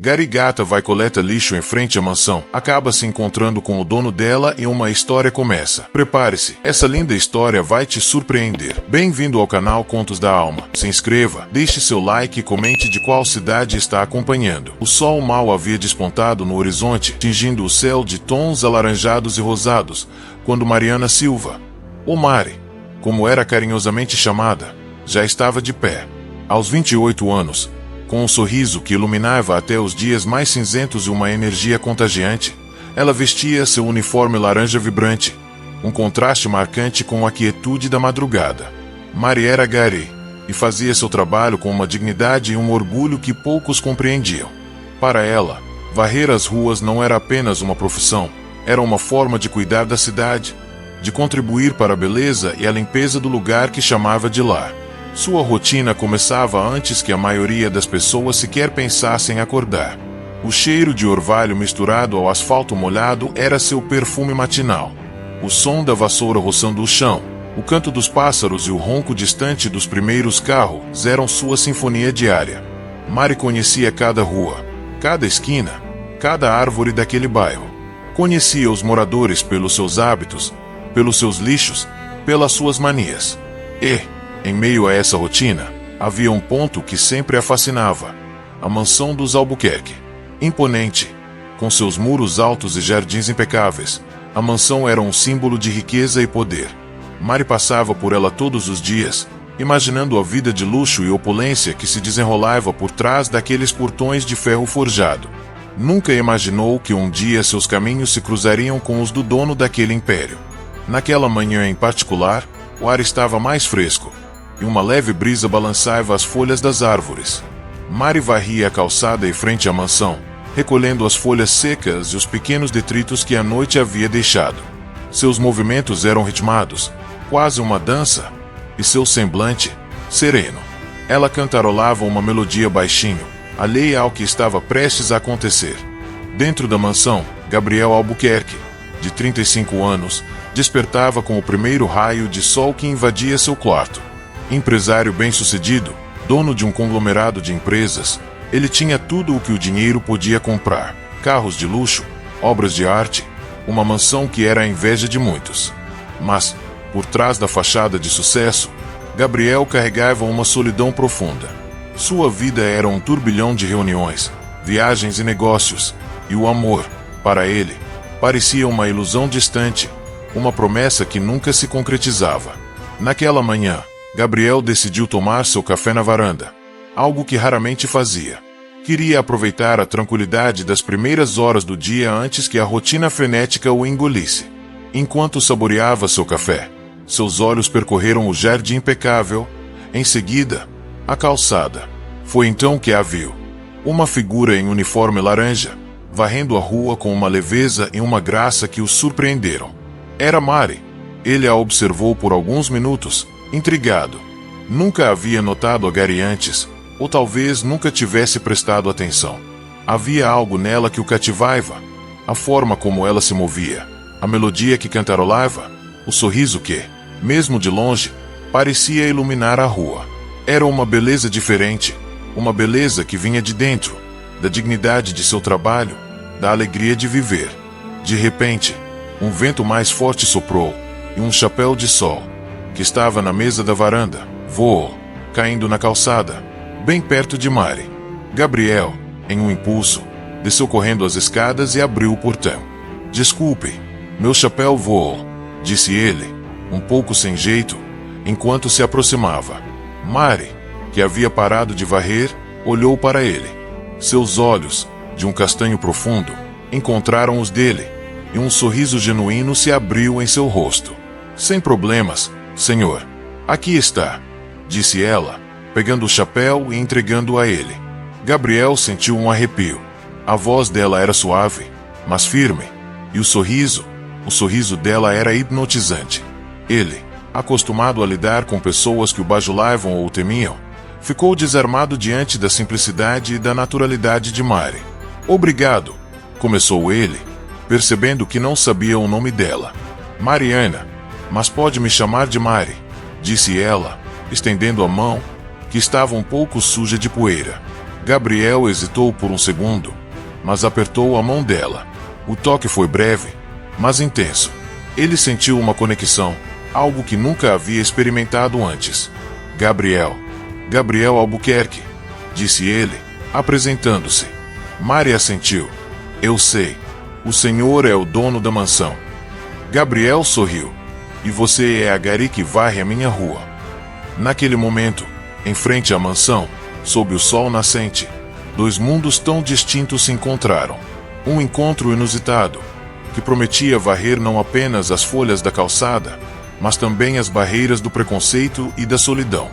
Gary Gata vai coleta lixo em frente à mansão, acaba se encontrando com o dono dela e uma história começa. Prepare-se, essa linda história vai te surpreender. Bem-vindo ao canal Contos da Alma. Se inscreva, deixe seu like e comente de qual cidade está acompanhando. O sol mal havia despontado no horizonte, tingindo o céu de tons alaranjados e rosados, quando Mariana Silva, ou Mari, como era carinhosamente chamada, já estava de pé. Aos 28 anos, com um sorriso que iluminava até os dias mais cinzentos e uma energia contagiante, ela vestia seu uniforme laranja vibrante, um contraste marcante com a quietude da madrugada. Mari era Gary, e fazia seu trabalho com uma dignidade e um orgulho que poucos compreendiam. Para ela, varrer as ruas não era apenas uma profissão, era uma forma de cuidar da cidade, de contribuir para a beleza e a limpeza do lugar que chamava de lar. Sua rotina começava antes que a maioria das pessoas sequer pensassem em acordar. O cheiro de orvalho misturado ao asfalto molhado era seu perfume matinal. O som da vassoura roçando o chão, o canto dos pássaros e o ronco distante dos primeiros carros eram sua sinfonia diária. Mari conhecia cada rua, cada esquina, cada árvore daquele bairro. Conhecia os moradores pelos seus hábitos, pelos seus lixos, pelas suas manias. E, em meio a essa rotina, havia um ponto que sempre a fascinava: a mansão dos Albuquerque. Imponente, com seus muros altos e jardins impecáveis, a mansão era um símbolo de riqueza e poder. Mari passava por ela todos os dias, imaginando a vida de luxo e opulência que se desenrolava por trás daqueles portões de ferro forjado. Nunca imaginou que um dia seus caminhos se cruzariam com os do dono daquele império. Naquela manhã em particular, o ar estava mais fresco, e uma leve brisa balançava as folhas das árvores. Mari varria a calçada em frente à mansão, recolhendo as folhas secas e os pequenos detritos que a noite havia deixado. Seus movimentos eram ritmados, quase uma dança, e seu semblante, sereno. Ela cantarolava uma melodia baixinho, alheia ao que estava prestes a acontecer. Dentro da mansão, Gabriel Albuquerque, de 35 anos, despertava com o primeiro raio de sol que invadia seu quarto. Empresário bem-sucedido, dono de um conglomerado de empresas, ele tinha tudo o que o dinheiro podia comprar: carros de luxo, obras de arte, uma mansão que era a inveja de muitos. Mas, por trás da fachada de sucesso, Gabriel carregava uma solidão profunda. Sua vida era um turbilhão de reuniões, viagens e negócios, e o amor, para ele, parecia uma ilusão distante, uma promessa que nunca se concretizava. Naquela manhã, Gabriel decidiu tomar seu café na varanda, algo que raramente fazia. Queria aproveitar a tranquilidade das primeiras horas do dia antes que a rotina frenética o engolisse. Enquanto saboreava seu café, seus olhos percorreram o jardim impecável, em seguida, a calçada. Foi então que a viu. Uma figura em uniforme laranja, varrendo a rua com uma leveza e uma graça que o surpreenderam. Era Mari. Ele a observou por alguns minutos, intrigado. Nunca havia notado a Gary antes, ou talvez nunca tivesse prestado atenção. Havia algo nela que o cativava, a forma como ela se movia, a melodia que cantarolava, o sorriso que, mesmo de longe, parecia iluminar a rua. Era uma beleza diferente, uma beleza que vinha de dentro, da dignidade de seu trabalho, da alegria de viver. De repente, um vento mais forte soprou, e um chapéu de sol, que estava na mesa da varanda, voou, caindo na calçada, bem perto de Mari. Gabriel, em um impulso, desceu correndo as escadas e abriu o portão. "Desculpe, meu chapéu voou", disse ele, um pouco sem jeito, enquanto se aproximava. Mari, que havia parado de varrer, olhou para ele. Seus olhos, de um castanho profundo, encontraram os dele, e um sorriso genuíno se abriu em seu rosto. "Sem problemas, senhor. Aqui está", disse ela, pegando o chapéu e entregando-o a ele. Gabriel sentiu um arrepio. A voz dela era suave, mas firme, e o sorriso dela era hipnotizante. Ele, acostumado a lidar com pessoas que o bajulavam ou o temiam, ficou desarmado diante da simplicidade e da naturalidade de Mari. "Obrigado", começou ele, percebendo que não sabia o nome dela. "Mariana, mas pode me chamar de Mari", disse ela, estendendo a mão, que estava um pouco suja de poeira. Gabriel hesitou por um segundo, mas apertou a mão dela. O toque foi breve, mas intenso. Ele sentiu uma conexão, algo que nunca havia experimentado antes. Gabriel Albuquerque, disse ele, apresentando-se. Mari assentiu. Eu sei. O senhor é o dono da mansão. Gabriel sorriu. E você é a Gari que varre a minha rua. Naquele momento, em frente à mansão, sob o sol nascente, dois mundos tão distintos se encontraram. Um encontro inusitado, que prometia varrer não apenas as folhas da calçada, mas também as barreiras do preconceito e da solidão.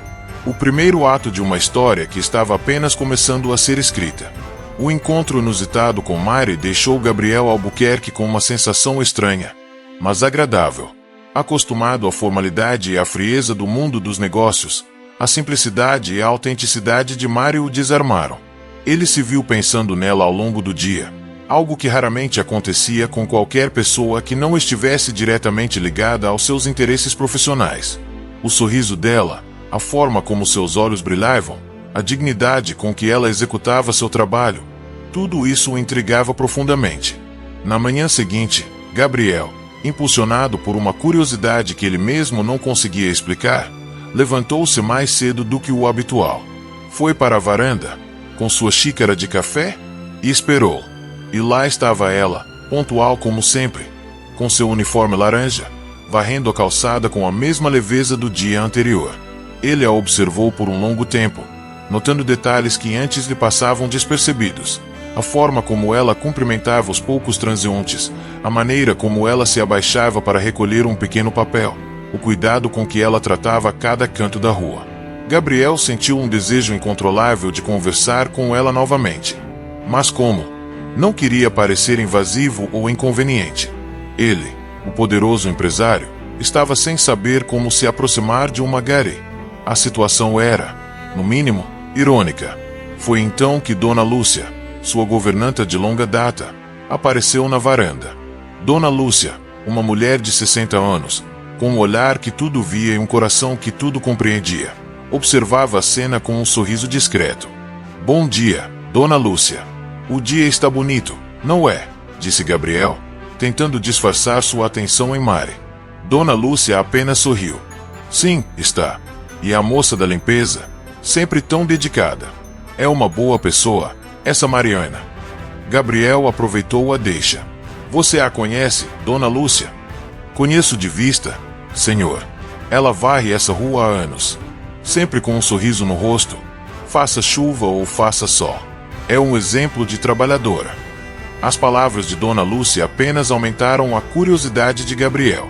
O primeiro ato de uma história que estava apenas começando a ser escrita. O encontro inusitado com Mari deixou Gabriel Albuquerque com uma sensação estranha, mas agradável. Acostumado à formalidade e à frieza do mundo dos negócios, a simplicidade e a autenticidade de Mari o desarmaram. Ele se viu pensando nela ao longo do dia, algo que raramente acontecia com qualquer pessoa que não estivesse diretamente ligada aos seus interesses profissionais. O sorriso dela, a forma como seus olhos brilhavam, a dignidade com que ela executava seu trabalho, tudo isso o intrigava profundamente. Na manhã seguinte, Gabriel, impulsionado por uma curiosidade que ele mesmo não conseguia explicar, levantou-se mais cedo do que o habitual. Foi para a varanda, com sua xícara de café, e esperou. E lá estava ela, pontual como sempre, com seu uniforme laranja, varrendo a calçada com a mesma leveza do dia anterior. Ele a observou por um longo tempo, notando detalhes que antes lhe passavam despercebidos. A forma como ela cumprimentava os poucos transeuntes, a maneira como ela se abaixava para recolher um pequeno papel, o cuidado com que ela tratava cada canto da rua. Gabriel sentiu um desejo incontrolável de conversar com ela novamente. Mas como? Não queria parecer invasivo ou inconveniente. Ele, o poderoso empresário, estava sem saber como se aproximar de uma Gari. A situação era, no mínimo, irônica. Foi então que Dona Lúcia, sua governanta de longa data, apareceu na varanda. Dona Lúcia, uma mulher de 60 anos, com um olhar que tudo via e um coração que tudo compreendia, observava a cena com um sorriso discreto. Bom dia, Dona Lúcia. O dia está bonito, não é? Disse Gabriel, tentando disfarçar sua atenção em Mari. Dona Lúcia apenas sorriu. Sim, está. E a moça da limpeza, sempre tão dedicada. É uma boa pessoa, essa Mariana. Gabriel aproveitou a deixa. Você a conhece, Dona Lúcia? Conheço de vista, senhor. Ela varre essa rua há anos. Sempre com um sorriso no rosto, faça chuva ou faça sol. É um exemplo de trabalhadora. As palavras de Dona Lúcia apenas aumentaram a curiosidade de Gabriel.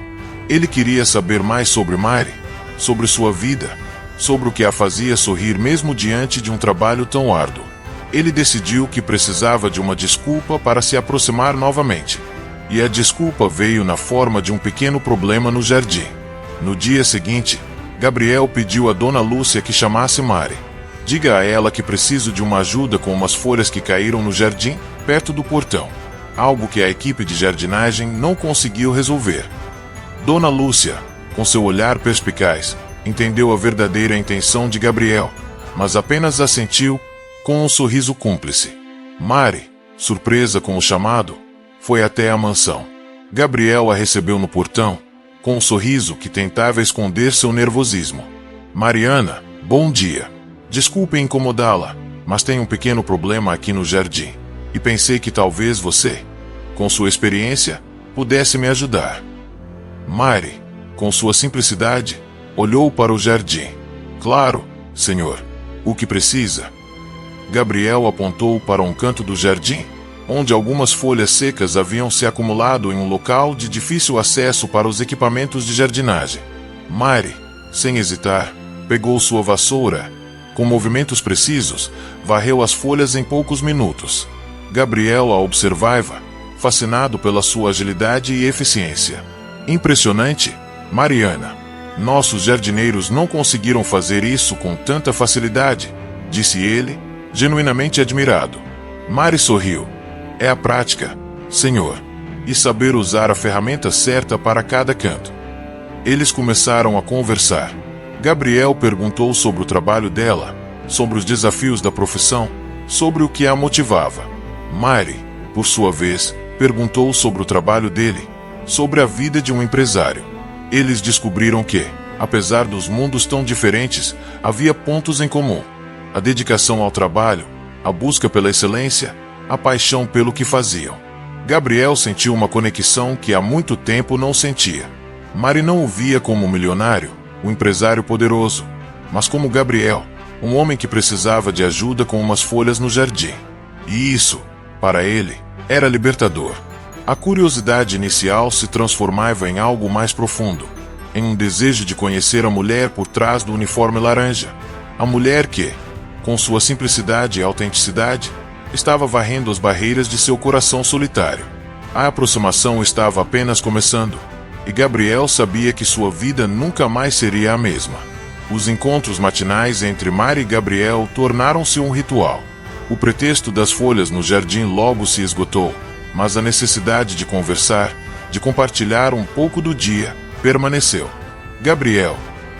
Ele queria saber mais sobre Mari, sobre sua vida, sobre o que a fazia sorrir mesmo diante de um trabalho tão árduo. Ele decidiu que precisava de uma desculpa para se aproximar novamente. E a desculpa veio na forma de um pequeno problema no jardim. No dia seguinte, Gabriel pediu a Dona Lúcia que chamasse Mari. Diga a ela que preciso de uma ajuda com umas folhas que caíram no jardim, perto do portão. Algo que a equipe de jardinagem não conseguiu resolver. Dona Lúcia, com seu olhar perspicaz, entendeu a verdadeira intenção de Gabriel, mas apenas assentiu, com um sorriso cúmplice. Mari, surpresa com o chamado, foi até a mansão. Gabriel a recebeu no portão, com um sorriso que tentava esconder seu nervosismo. Mariana, bom dia. Desculpe incomodá-la, mas tenho um pequeno problema aqui no jardim, e pensei que talvez você, com sua experiência, pudesse me ajudar. Mari, com sua simplicidade, olhou para o jardim. Claro, senhor. O que precisa? Gabriel apontou para um canto do jardim, onde algumas folhas secas haviam se acumulado em um local de difícil acesso para os equipamentos de jardinagem. Mari, sem hesitar, pegou sua vassoura. Com movimentos precisos, varreu as folhas em poucos minutos. Gabriel a observava, fascinado pela sua agilidade e eficiência. Impressionante, Mariana. Nossos jardineiros não conseguiram fazer isso com tanta facilidade, disse ele, genuinamente admirado. Mari sorriu. É a prática, senhor, e saber usar a ferramenta certa para cada canto. Eles começaram a conversar. Gabriel perguntou sobre o trabalho dela, sobre os desafios da profissão, sobre o que a motivava. Mary, por sua vez, perguntou sobre o trabalho dele, sobre a vida de um empresário. Eles descobriram que, apesar dos mundos tão diferentes, havia pontos em comum: a dedicação ao trabalho, a busca pela excelência, a paixão pelo que faziam. Gabriel sentiu uma conexão que há muito tempo não sentia. Mary não o via como um milionário, um empresário poderoso, mas como Gabriel, um homem que precisava de ajuda com umas folhas no jardim. E isso, para ele, era libertador. A curiosidade inicial se transformava em algo mais profundo, em um desejo de conhecer a mulher por trás do uniforme laranja. A mulher que, com sua simplicidade e autenticidade, estava varrendo as barreiras de seu coração solitário. A aproximação estava apenas começando, e Gabriel sabia que sua vida nunca mais seria a mesma. Os encontros matinais entre Mary e Gabriel tornaram-se um ritual. O pretexto das folhas no jardim logo se esgotou, mas a necessidade de conversar, de compartilhar um pouco do dia, permaneceu. Gabriel,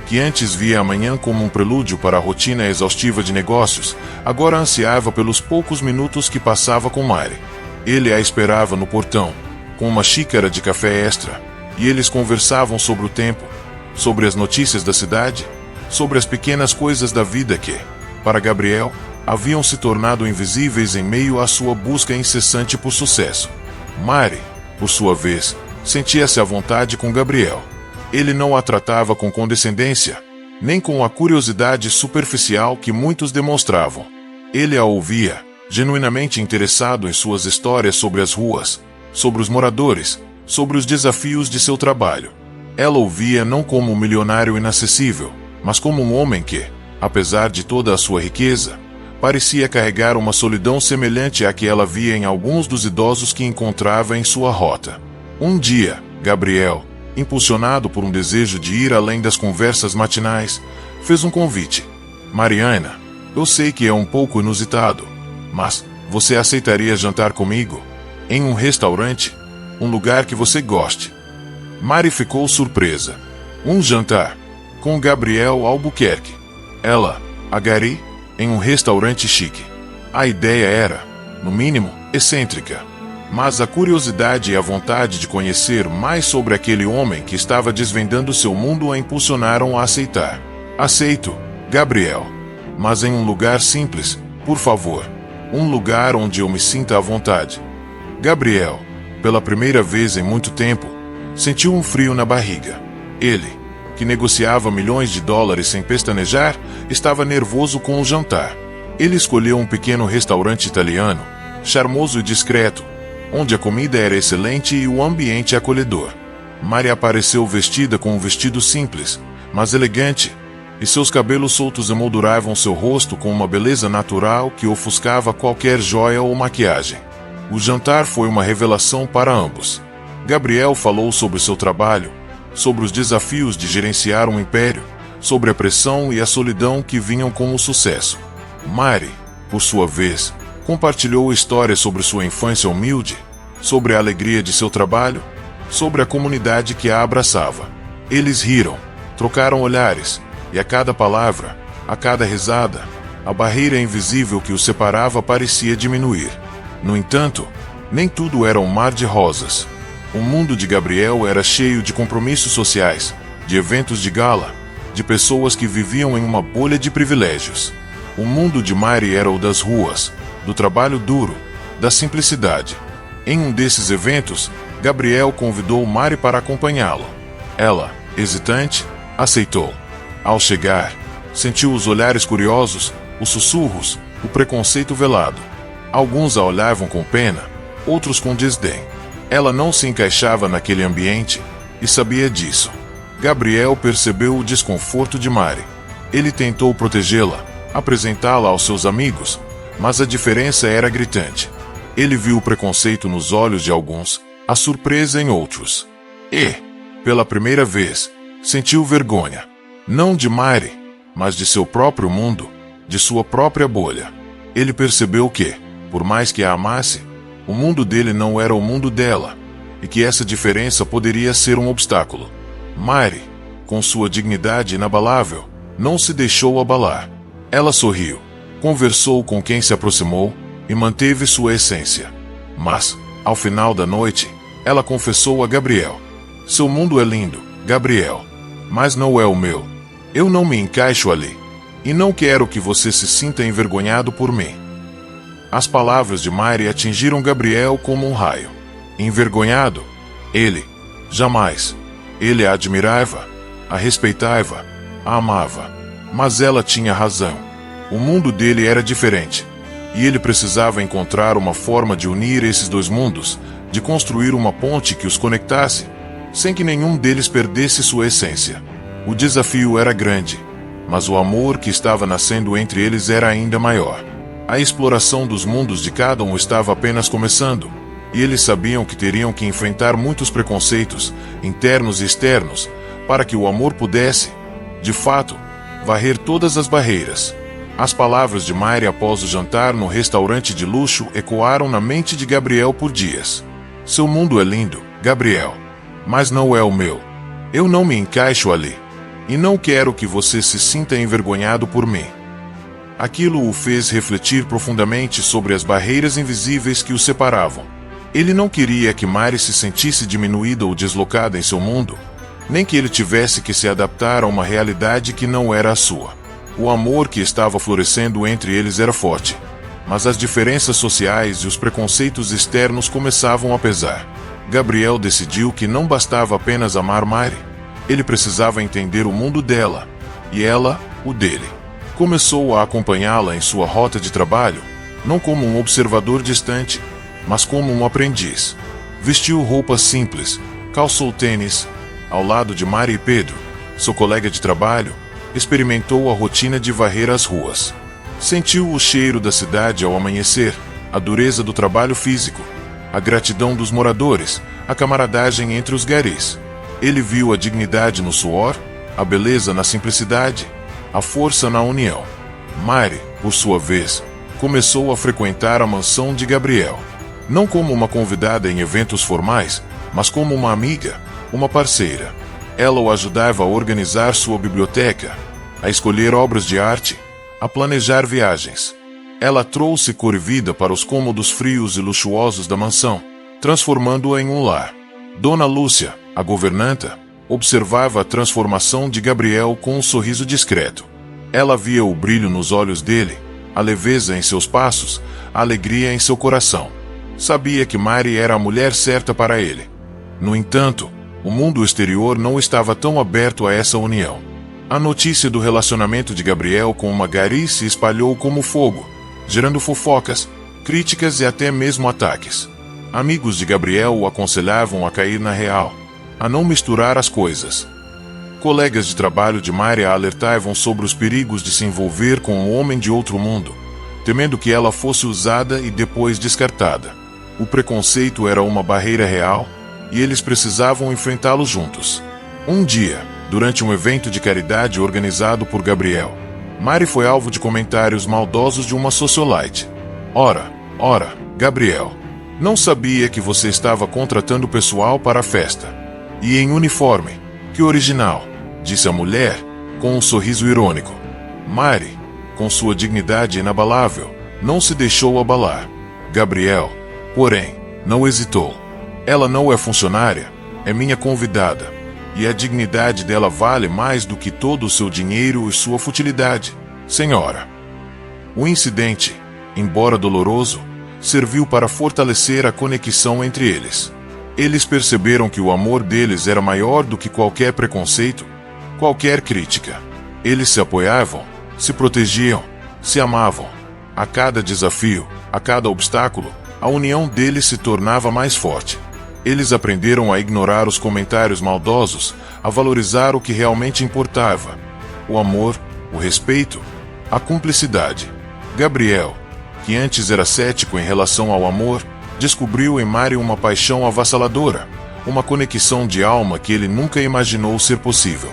que antes via a manhã como um prelúdio para a rotina exaustiva de negócios, agora ansiava pelos poucos minutos que passava com Mary. Ele a esperava no portão, com uma xícara de café extra, e eles conversavam sobre o tempo, sobre as notícias da cidade, sobre as pequenas coisas da vida que, para Gabriel, haviam se tornado invisíveis em meio à sua busca incessante por sucesso. Mary, por sua vez, sentia-se à vontade com Gabriel. Ele não a tratava com condescendência, nem com a curiosidade superficial que muitos demonstravam. Ele a ouvia, genuinamente interessado em suas histórias sobre as ruas, sobre os moradores, sobre os desafios de seu trabalho. Ela ouvia não como um milionário inacessível, mas como um homem que, apesar de toda a sua riqueza, parecia carregar uma solidão semelhante à que ela via em alguns dos idosos que encontrava em sua rota. Um dia, Gabriel, impulsionado por um desejo de ir além das conversas matinais, fez um convite. Mariana, eu sei que é um pouco inusitado, mas você aceitaria jantar comigo? Em um restaurante? Um lugar que você goste? Mary ficou surpresa. Um jantar? Com Gabriel Albuquerque. Ela, a Gary, em um restaurante chique. A ideia era, no mínimo, excêntrica. Mas a curiosidade e a vontade de conhecer mais sobre aquele homem que estava desvendando seu mundo a impulsionaram a aceitar. Aceito, Gabriel. Mas em um lugar simples, por favor. Um lugar onde eu me sinta à vontade. Gabriel, pela primeira vez em muito tempo, sentiu um frio na barriga. Ele, que negociava milhões de dólares sem pestanejar, estava nervoso com o jantar. Ele escolheu um pequeno restaurante italiano, charmoso e discreto, onde a comida era excelente e o ambiente acolhedor. Mary apareceu vestida com um vestido simples, mas elegante, e seus cabelos soltos emolduravam seu rosto com uma beleza natural que ofuscava qualquer joia ou maquiagem. O jantar foi uma revelação para ambos. Gabriel falou sobre seu trabalho, sobre os desafios de gerenciar um império, sobre a pressão e a solidão que vinham com o sucesso. Mary, por sua vez, compartilhou histórias sobre sua infância humilde, sobre a alegria de seu trabalho, sobre a comunidade que a abraçava. Eles riram, trocaram olhares, e a cada palavra, a cada risada, a barreira invisível que os separava parecia diminuir. No entanto, nem tudo era um mar de rosas. O mundo de Gabriel era cheio de compromissos sociais, de eventos de gala, de pessoas que viviam em uma bolha de privilégios. O mundo de Mary era o das ruas, do trabalho duro, da simplicidade. Em um desses eventos, Gabriel convidou Mary para acompanhá-lo. Ela, hesitante, aceitou. Ao chegar, sentiu os olhares curiosos, os sussurros, o preconceito velado. Alguns a olhavam com pena, outros com desdém. Ela não se encaixava naquele ambiente, e sabia disso. Gabriel percebeu o desconforto de Mary. Ele tentou protegê-la, apresentá-la aos seus amigos, mas a diferença era gritante. Ele viu o preconceito nos olhos de alguns, a surpresa em outros. E, pela primeira vez, sentiu vergonha. Não de Mary, mas de seu próprio mundo, de sua própria bolha. Ele percebeu que, por mais que a amasse, o mundo dele não era o mundo dela, e que essa diferença poderia ser um obstáculo. Mary, com sua dignidade inabalável, não se deixou abalar. Ela sorriu, conversou com quem se aproximou e manteve sua essência. Mas, ao final da noite, ela confessou a Gabriel: seu mundo é lindo, Gabriel, mas não é o meu. Eu não me encaixo ali. E não quero que você se sinta envergonhado por mim. As palavras de Mari atingiram Gabriel como um raio. Envergonhado? Ele? Jamais. Ele a admirava, a respeitava, a amava. Mas ela tinha razão. O mundo dele era diferente. E ele precisava encontrar uma forma de unir esses dois mundos, de construir uma ponte que os conectasse, sem que nenhum deles perdesse sua essência. O desafio era grande, mas o amor que estava nascendo entre eles era ainda maior. A exploração dos mundos de cada um estava apenas começando, e eles sabiam que teriam que enfrentar muitos preconceitos, internos e externos, para que o amor pudesse, de fato, varrer todas as barreiras. As palavras de Mari após o jantar no restaurante de luxo ecoaram na mente de Gabriel por dias. Seu mundo é lindo, Gabriel, mas não é o meu. Eu não me encaixo ali. E não quero que você se sinta envergonhado por mim. Aquilo o fez refletir profundamente sobre as barreiras invisíveis que o separavam. Ele não queria que Mari se sentisse diminuída ou deslocada em seu mundo, nem que ele tivesse que se adaptar a uma realidade que não era a sua. O amor que estava florescendo entre eles era forte, mas as diferenças sociais e os preconceitos externos começavam a pesar. Gabriel decidiu que não bastava apenas amar Mari. Ele precisava entender o mundo dela, e ela, o dele. Começou a acompanhá-la em sua rota de trabalho, não como um observador distante, mas como um aprendiz. Vestiu roupas simples, calçou tênis, ao lado de Mari e Pedro, seu colega de trabalho, experimentou a rotina de varrer as ruas. Sentiu o cheiro da cidade ao amanhecer, a dureza do trabalho físico, a gratidão dos moradores, a camaradagem entre os garis. Ele viu a dignidade no suor, a beleza na simplicidade, a força na união. Mari, por sua vez, começou a frequentar a mansão de Gabriel. Não como uma convidada em eventos formais, mas como uma amiga, uma parceira. Ela o ajudava a organizar sua biblioteca, a escolher obras de arte, a planejar viagens. Ela trouxe cor e vida para os cômodos frios e luxuosos da mansão, transformando-a em um lar. Dona Lúcia, a governanta, observava a transformação de Gabriel com um sorriso discreto. Ela via o brilho nos olhos dele, a leveza em seus passos, a alegria em seu coração. Sabia que Mari era a mulher certa para ele. No entanto, o mundo exterior não estava tão aberto a essa união. A notícia do relacionamento de Gabriel com uma gari se espalhou como fogo, gerando fofocas, críticas e até mesmo ataques. Amigos de Gabriel o aconselhavam a cair na real, a não misturar as coisas. Colegas de trabalho de Mari a alertavam sobre os perigos de se envolver com um homem de outro mundo, temendo que ela fosse usada e depois descartada. O preconceito era uma barreira real, e eles precisavam enfrentá-lo juntos. Um dia, durante um evento de caridade organizado por Gabriel, Mari foi alvo de comentários maldosos de uma socialite. Ora, Gabriel, não sabia que você estava contratando pessoal para a festa. E em uniforme. Que original, disse a mulher, com um sorriso irônico. Mari, com sua dignidade inabalável, não se deixou abalar. Gabriel, porém, não hesitou. Ela não é funcionária, é minha convidada. E a dignidade dela vale mais do que todo o seu dinheiro e sua futilidade, senhora. O incidente, embora doloroso, serviu para fortalecer a conexão entre eles. Eles perceberam que o amor deles era maior do que qualquer preconceito, qualquer crítica. Eles se apoiavam, se protegiam, se amavam. A cada desafio, a cada obstáculo, a união deles se tornava mais forte. Eles aprenderam a ignorar os comentários maldosos, a valorizar o que realmente importava: o amor, o respeito, a cumplicidade. Gabriel, que antes era cético em relação ao amor, descobriu em Mari uma paixão avassaladora, uma conexão de alma que ele nunca imaginou ser possível.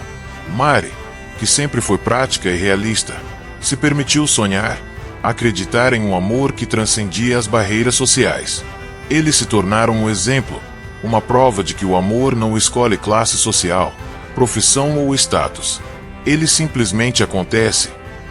Mari, que sempre foi prática e realista, se permitiu sonhar, acreditar em um amor que transcendia as barreiras sociais. Eles se tornaram um exemplo, uma prova de que o amor não escolhe classe social, profissão ou status. Ele simplesmente acontece,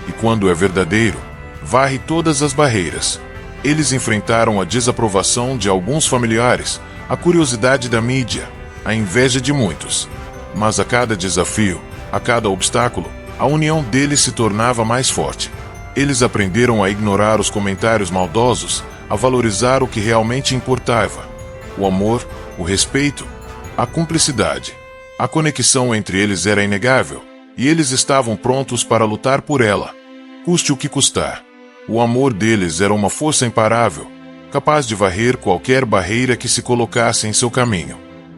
e quando é verdadeiro, varre todas as barreiras. Eles enfrentaram a desaprovação de alguns familiares, a curiosidade da mídia, a inveja de muitos. Mas a cada desafio, a cada obstáculo, a união deles se tornava mais forte. Eles aprenderam a ignorar os comentários maldosos, a valorizar o que realmente importava: o amor, o respeito, a cumplicidade. A conexão entre eles era inegável, e eles estavam prontos para lutar por ela, custe o que custar. O amor deles era uma força imparável, capaz de varrer qualquer barreira que se colocasse em seu caminho.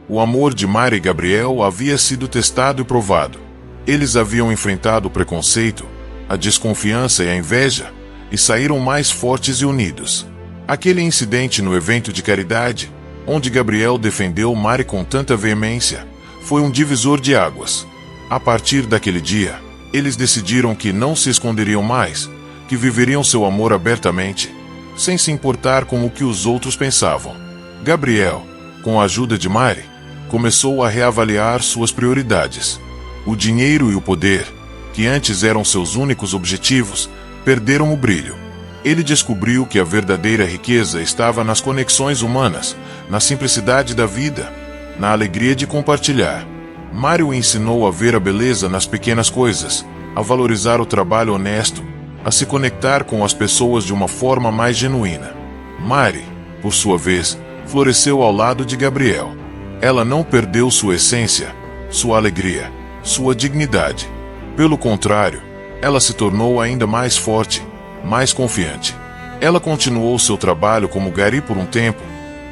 O amor de Mari e Gabriel havia sido testado e provado. Eles haviam enfrentado o preconceito, a desconfiança e a inveja, e saíram mais fortes e unidos. Aquele incidente no evento de caridade, onde Gabriel defendeu Mari com tanta veemência, foi um divisor de águas. A partir daquele dia, eles decidiram que não se esconderiam mais, que viveriam seu amor abertamente, sem se importar com o que os outros pensavam. Gabriel, com a ajuda de Mari, começou a reavaliar suas prioridades. O dinheiro e o poder, que antes eram seus únicos objetivos, perderam o brilho. Ele descobriu que a verdadeira riqueza estava nas conexões humanas, na simplicidade da vida, na alegria de compartilhar. Mari o ensinou a ver a beleza nas pequenas coisas, a valorizar o trabalho honesto, a se conectar com as pessoas de uma forma mais genuína. Mari, por sua vez, floresceu ao lado de Gabriel. Ela não perdeu sua essência, sua alegria, sua dignidade. Pelo contrário, ela se tornou ainda mais forte, mais confiante. Ela continuou seu trabalho como gari por um tempo,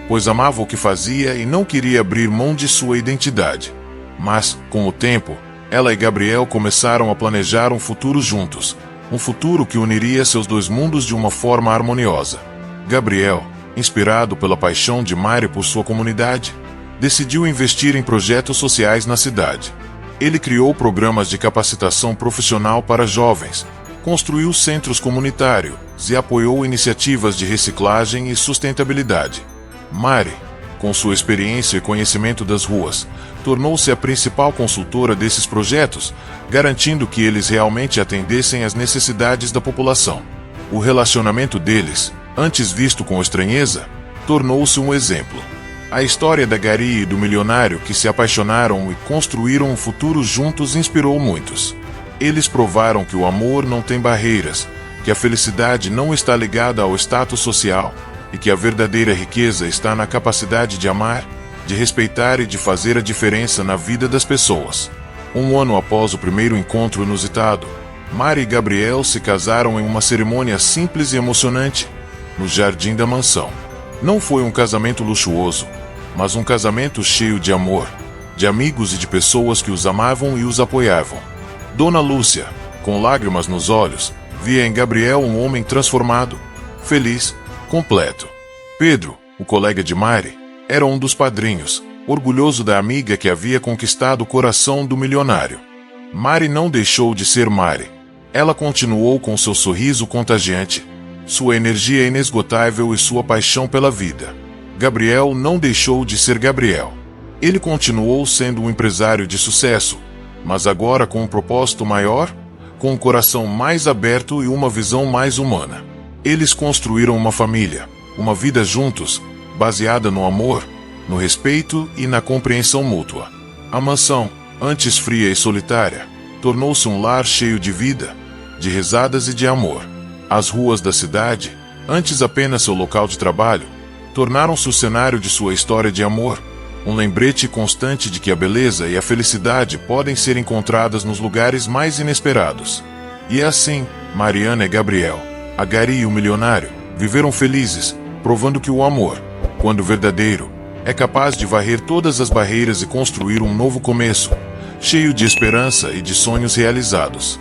pois amava o que fazia e não queria abrir mão de sua identidade. Mas, com o tempo, ela e Gabriel começaram a planejar um futuro juntos, um futuro que uniria seus dois mundos de uma forma harmoniosa. Gabriel, inspirado pela paixão de Mari por sua comunidade, decidiu investir em projetos sociais na cidade. Ele criou programas de capacitação profissional para jovens, construiu centros comunitários e apoiou iniciativas de reciclagem e sustentabilidade. Mari, com sua experiência e conhecimento das ruas, tornou-se a principal consultora desses projetos, garantindo que eles realmente atendessem às necessidades da população. O relacionamento deles, antes visto com estranheza, tornou-se um exemplo. A história da gari e do milionário que se apaixonaram e construíram um futuro juntos inspirou muitos. Eles provaram que o amor não tem barreiras, que a felicidade não está ligada ao status social, e que a verdadeira riqueza está na capacidade de amar, de respeitar e de fazer a diferença na vida das pessoas. Um ano após o primeiro encontro inusitado, Mari e Gabriel se casaram em uma cerimônia simples e emocionante, no jardim da mansão. Não foi um casamento luxuoso, mas um casamento cheio de amor, de amigos e de pessoas que os amavam e os apoiavam. Dona Lúcia, com lágrimas nos olhos, via em Gabriel um homem transformado, feliz, completo. Pedro, o colega de Mari, era um dos padrinhos, orgulhoso da amiga que havia conquistado o coração do milionário. Mari não deixou de ser Mari. Ela continuou com seu sorriso contagiante, sua energia inesgotável e sua paixão pela vida. Gabriel não deixou de ser Gabriel. Ele continuou sendo um empresário de sucesso, mas agora com um propósito maior, com um coração mais aberto e uma visão mais humana. Eles construíram uma família, uma vida juntos, baseada no amor, no respeito e na compreensão mútua. A mansão, antes fria e solitária, tornou-se um lar cheio de vida, de risadas e de amor. As ruas da cidade, antes apenas seu local de trabalho, tornaram-se o cenário de sua história de amor, um lembrete constante de que a beleza e a felicidade podem ser encontradas nos lugares mais inesperados. E assim, Mariana e Gabriel, a gari e o milionário, viveram felizes, provando que o amor, quando verdadeiro, é capaz de varrer todas as barreiras e construir um novo começo, cheio de esperança e de sonhos realizados.